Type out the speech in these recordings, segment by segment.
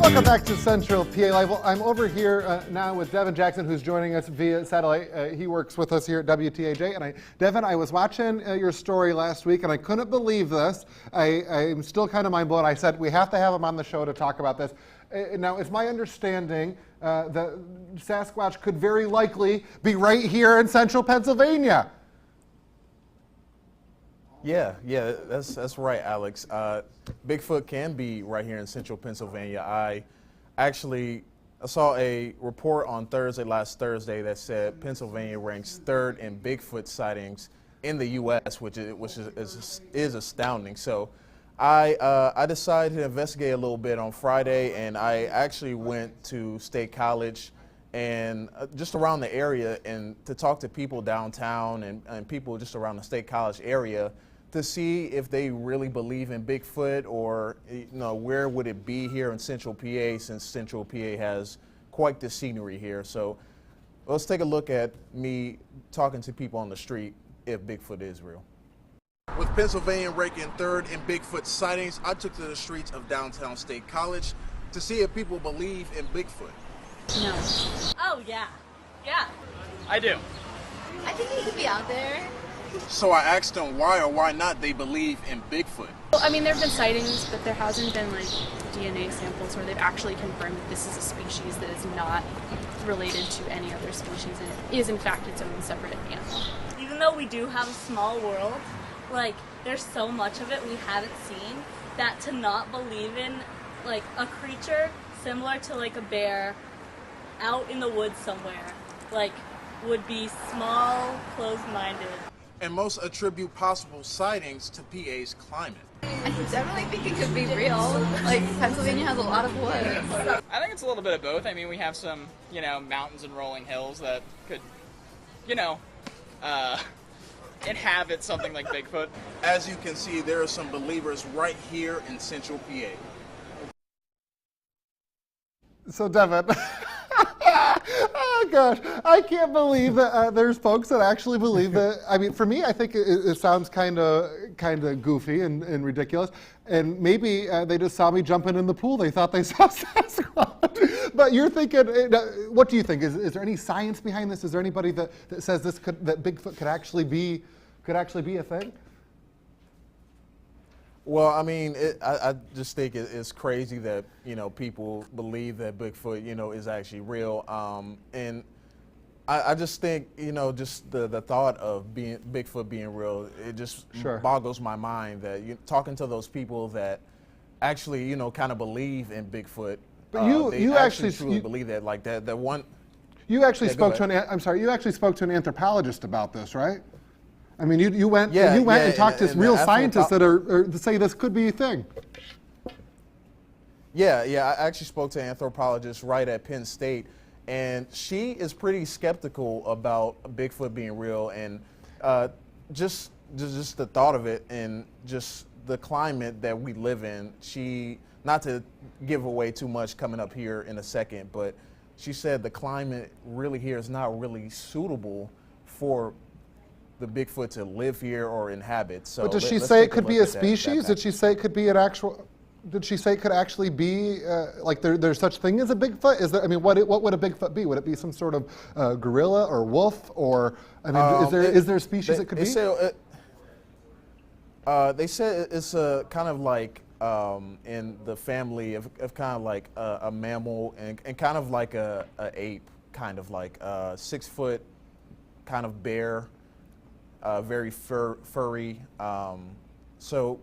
Welcome back to Central PA Live. Well, I'm over here now with Devin Jackson, who's joining us via satellite. He works with us here at WTAJ. And Devin, I was watching your story last week, and I couldn't believe this. I'm still kind of mind blown. I said we have to have him on the show to talk about this. Now, it's my understanding that Sasquatch could very likely be right here in Central Pennsylvania. Yeah, that's right, Alex. Bigfoot can be right here in Central Pennsylvania. I saw a report on last Thursday, that said Pennsylvania ranks third in Bigfoot sightings in the U.S., which is astounding. So I decided to investigate a little bit on Friday, and I actually went to State College and just around the area, and to talk to people downtown and people just around the State College area to see if they really believe in Bigfoot, or where would it be here in Central PA, since Central PA has quite the scenery here. So let's take a look at me talking to people on the street if Bigfoot is real. With Pennsylvania ranking third in Bigfoot sightings, I took to the streets of downtown State College to see if people believe in Bigfoot. No. Oh, yeah. Yeah. I do. I think he could be out there. So I asked them why or why not they believe in Bigfoot. Well, I mean, there have been sightings, but there hasn't been like DNA samples where they've actually confirmed that this is a species that is not related to any other species, and it is in fact its own separate animal. Even though we do have a small world, like, there's so much of it we haven't seen that to not believe in, like, a creature similar to, like, a bear out in the woods somewhere, like, would be small, closed-minded. And most attribute possible sightings to PA's climate. I definitely think it could be real. Like, Pennsylvania has a lot of woods. I think it's a little bit of both. I mean, we have some, mountains and rolling hills that could, inhabit something like Bigfoot. As you can see, there are some believers right here in Central PA. So, Devin, oh gosh, I can't believe that there's folks that actually believe that. I mean, for me, I think it sounds kind of goofy and ridiculous. And maybe they just saw me jumping in the pool. They thought they saw Sasquatch. But you're thinking, what do you think? Is there any science behind this? Is there anybody that says that Bigfoot could actually be a thing? Well, I mean, I just think it's crazy that, people believe that Bigfoot, is actually real. And I just think, just the thought of Bigfoot being real, it just boggles my mind that talking to those people that actually, kind of believe in Bigfoot. But you actually truly believe that, like that one. You actually spoke to you actually spoke to an anthropologist about this, right? I mean, you went and talked to real scientists that say this could be a thing. Yeah, I actually spoke to an anthropologist right at Penn State, and she is pretty skeptical about Bigfoot being real, and just the thought of it and just the climate that we live in. She, not to give away too much coming up here in a second, but she said the climate really here is not really suitable for the Bigfoot to live here or inhabit. So, but does she say it could be a species? Did she say it could be an actual? Did she say it could actually be like there's such thing as a Bigfoot? Is there? I mean, what would a Bigfoot be? Would it be some sort of gorilla or wolf, or I mean, is there a species it could be? They said it's a kind of like in the family of kind of like a mammal and kind of like a ape, kind of like 6 foot kind of bear. Very furry. So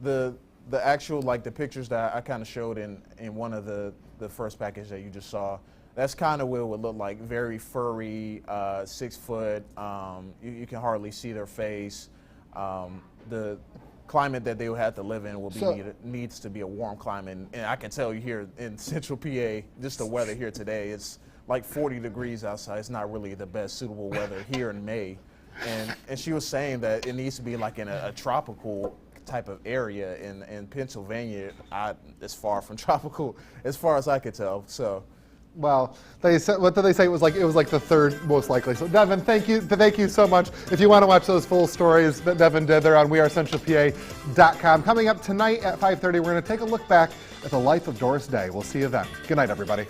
the actual, like the pictures that I kind of showed in one of the first package that you just saw, that's kind of what it would look like. Very furry, 6 foot. You can hardly see their face. The climate that they would have to live in will be needs to be a warm climate. And I can tell you here in Central PA, just the weather here today, it's like 40 degrees outside. It's not really the best suitable weather here in May. And she was saying that it needs to be like in a tropical type of area in Pennsylvania. It's far from tropical as far as I could tell. So Well, they said, what did they say? It was like the third most likely. So Devin, thank you so much. If you want to watch those full stories that Devin did, they're on wearecentralpa.com. Coming up tonight at 5:30, we're going to take a look back at the life of Doris Day. We'll see you then. Good night, everybody.